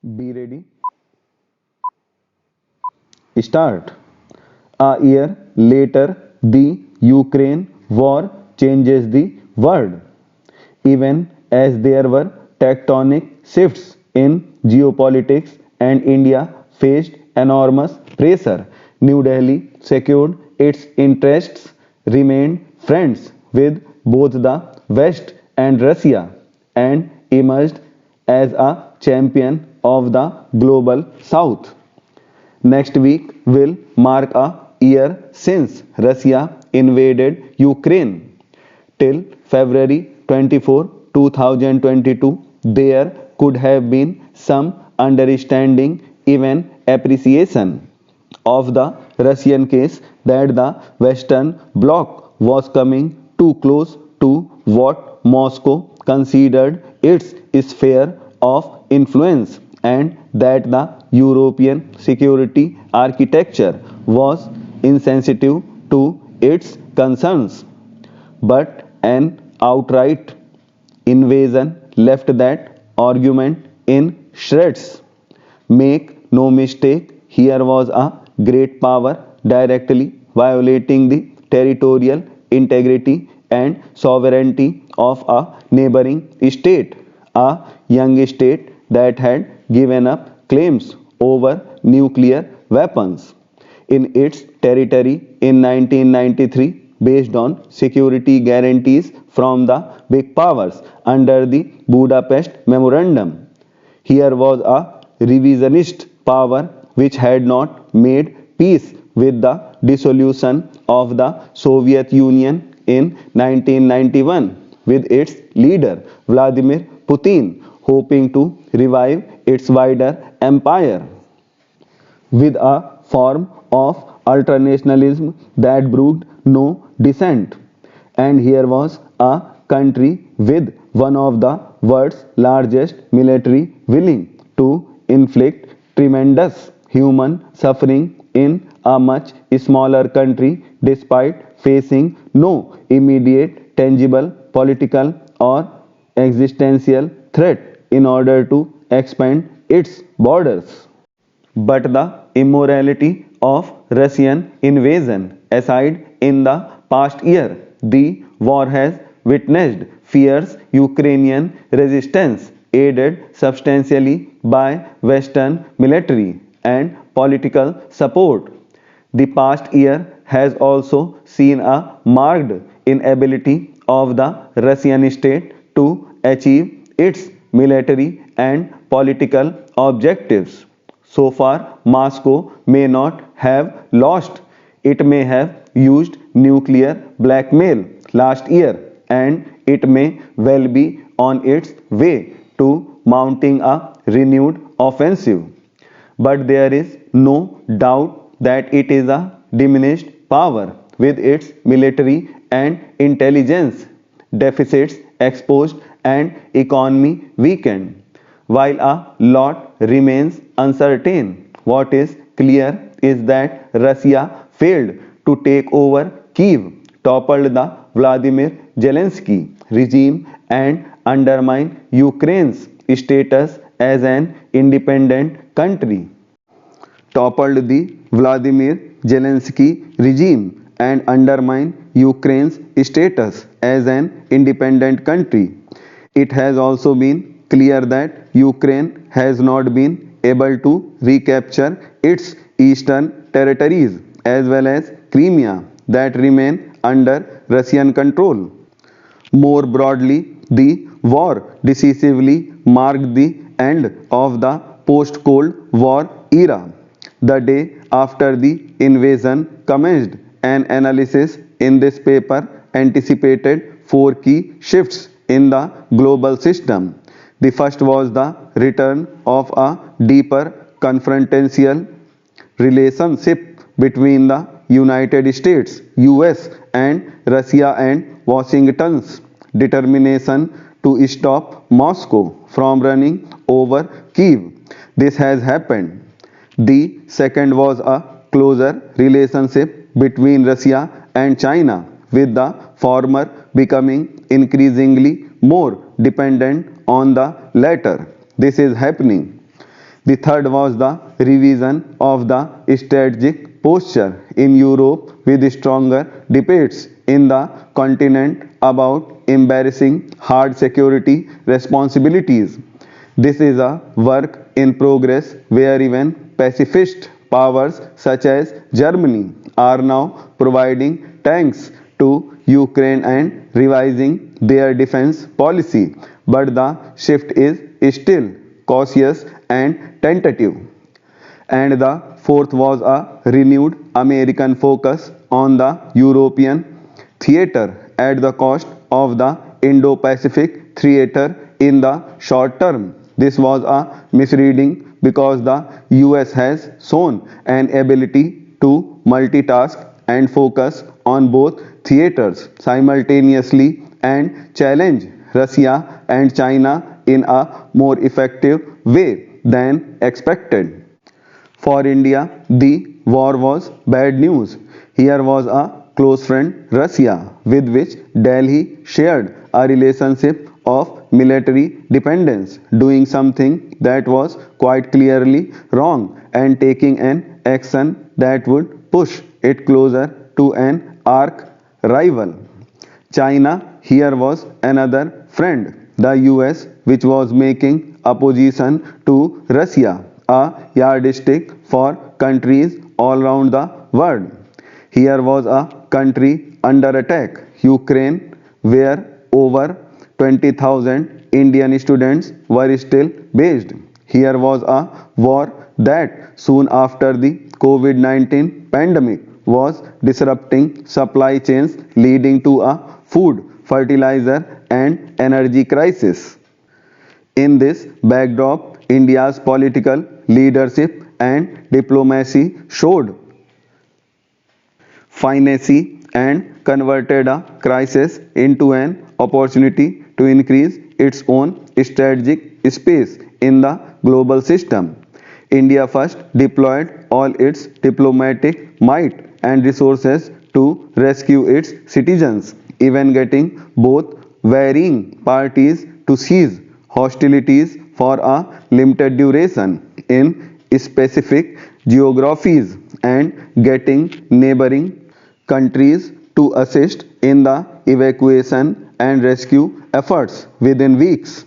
Be ready. Start. A year later, the Ukraine war changes the world. Even as there were tectonic shifts in geopolitics and India faced enormous pressure, New Delhi secured its interests, remained friends with both the West and Russia, and emerged as a champion of the global South. Next week will mark a year since Russia invaded Ukraine. Till February 24, 2022, there could have been some understanding, even appreciation of the Russian case that the Western Bloc was coming too close to what Moscow considered its sphere of influence, and that the European security architecture was insensitive to its concerns. But an outright invasion left that argument in shreds. Make no mistake, here was a great power directly violating the territorial integrity and sovereignty of a neighboring state, a young state that had given up claims over nuclear weapons in its territory in 1993 based on security guarantees from the big powers under the Budapest Memorandum. Here was a revisionist power which had not made peace with the dissolution of the Soviet Union in 1991 with its leader Vladimir Putin hoping to revive its wider empire with a form of ultranationalism that brooked no dissent. And here was a country with one of the world's largest military willing to inflict tremendous human suffering in a much smaller country despite facing no immediate tangible political or existential threat in order to expand its borders. But the immorality of Russian invasion aside, in the past year, the war has witnessed fierce Ukrainian resistance aided substantially by Western military and political support. The past year has also seen a marked inability of the Russian state to achieve its military and political objectives. So far, Moscow may not have lost. It may have used nuclear blackmail last year, and it may well be on its way to mounting a renewed offensive. But there is no doubt that it is a diminished power with its military and intelligence deficits exposed and economy weakened. While a lot remains uncertain, what is clear is that Russia failed to take over Kiev, toppled the Vladimir Zelensky regime, and undermined Ukraine's status as an independent country. Toppled the Vladimir Zelensky regime and undermined Ukraine's status as an independent country. It has also been clear that Ukraine has not been able to recapture its eastern territories as well as Crimea that remain under Russian control. More broadly, the war decisively marked the end of the post Cold War era. The day after the invasion commenced, an analysis in this paper anticipated four key shifts in the global system. The first was the return of a deeper confrontational relationship between the United States, US, and Russia, and Washington's determination to stop Moscow from running over Kiev. This has happened. The second was a closer relationship between Russia and China, with the former becoming increasingly more dependent on the latter. This is happening. The third was the revision of the strategic posture in Europe with stronger debates in the continent about embarrassing hard security responsibilities. This is a work in progress where even pacifist powers such as Germany are now providing tanks to Ukraine and revising their defense policy. But the shift is still cautious and tentative. And the fourth was a renewed American focus on the European theater at the cost of the Indo Pacific theater in the short term. This was a misreading because the US has shown an ability to multitask and focus on both theaters simultaneously and challenge Russia and China in a more effective way than expected. For India, the war was bad news. Here was a close friend, Russia, with which Delhi shared a relationship of military dependence, doing something that was quite clearly wrong and taking an action that would push it closer to an arch rival. China here was another friend, the US, which was making opposition to Russia a yardstick for countries all around the world. Here was a country under attack, Ukraine, where over 20,000 Indian students were still based. Here was a war that soon after the COVID 19 pandemic was disrupting supply chains, leading to a food, fertilizer, and energy crisis. In this backdrop, India's political leadership and diplomacy showed finesse and converted a crisis into an opportunity to increase its own strategic space in the global system. India first deployed all its diplomatic might and resources to rescue its citizens, even getting both varying parties to cease hostilities for a limited duration in specific geographies and getting neighboring countries to assist in the evacuation and rescue efforts within weeks.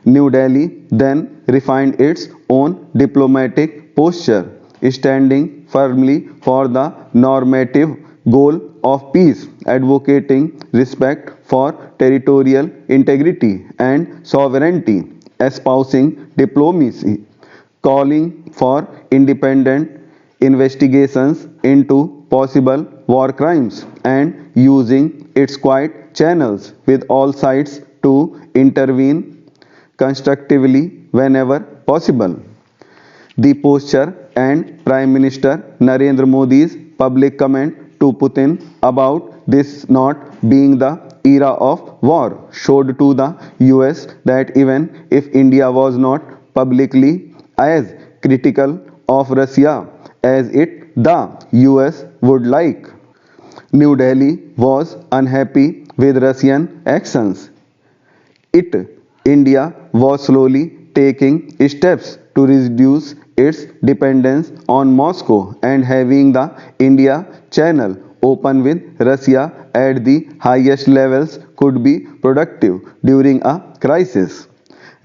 New Delhi then refined its own diplomatic posture, standing firmly for the normative goal of peace, advocating respect for territorial integrity and sovereignty, espousing diplomacy, calling for independent investigations into possible war crimes, and using its quiet channels with all sides to intervene constructively whenever possible. The posture and Prime Minister Narendra Modi's public comment to Putin about this not being the era of war showed to the US that even if India was not publicly as critical of Russia as the US would like, New Delhi was unhappy with Russian actions. India was slowly taking steps to reduce its dependence on Moscow and having the India Channel open with Russia at the highest levels could be productive during a crisis.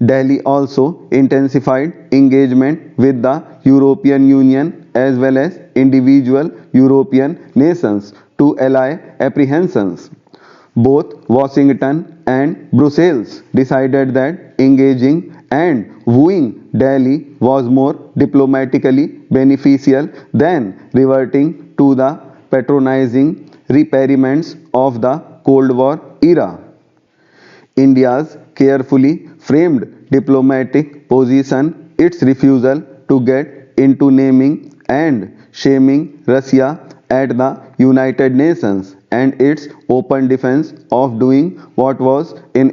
Delhi also intensified engagement with the European Union as well as individual European nations to allay apprehensions. Both Washington and Brussels decided that engaging and wooing Delhi was more diplomatically beneficial than reverting to the patronizing repairments of the Cold War era. India's carefully framed diplomatic position, its refusal to get into naming and shaming Russia at the United Nations, and its open defense of doing what was in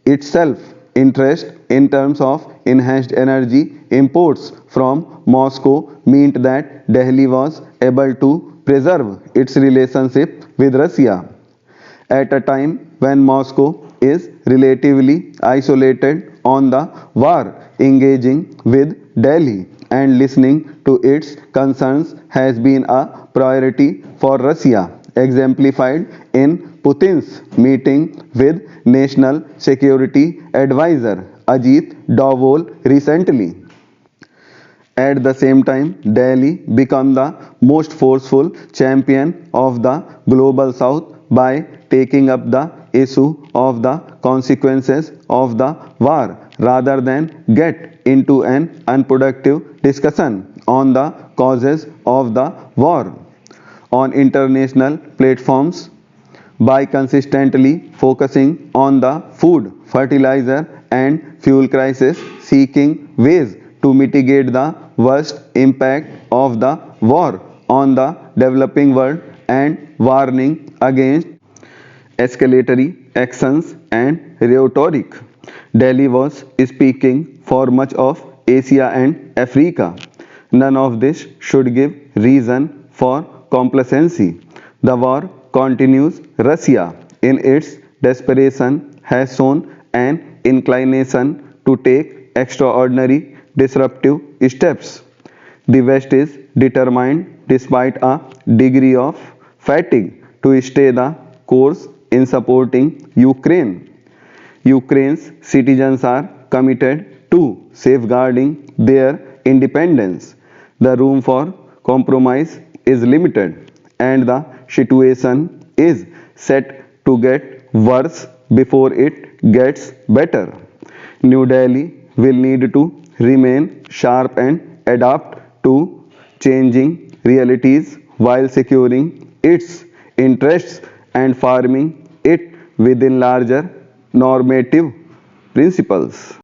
itself interest in terms of enhanced energy imports from Moscow meant that Delhi was able to preserve its relationship with Russia at a time when Moscow is relatively isolated on the war, engaging with Delhi and listening to its concerns has been a priority for Russia, exemplified in Putin's meeting with National Security Advisor Ajit Doval recently. At the same time, Delhi became the most forceful champion of the Global South by taking up the issue of the consequences of the war rather than get into an unproductive discussion on the causes of the war. On international platforms, by consistently focusing on the food, fertilizer, and fuel crisis, seeking ways to mitigate the worst impact of the war on the developing world, and warning against escalatory actions and rhetoric. Delhi was speaking for much of Asia and Africa. None of this should give reason for complacency. The war continues. Russia, in its desperation, has shown an inclination to take extraordinary disruptive steps. The West is determined, despite a degree of fatigue, to stay the course in supporting Ukraine. Ukraine's citizens are committed to safeguarding their independence. The room for compromise is limited, and the situation is set to get worse before it gets better. New Delhi will need to remain sharp and adapt to changing realities while securing its interests and farming it within larger normative principles.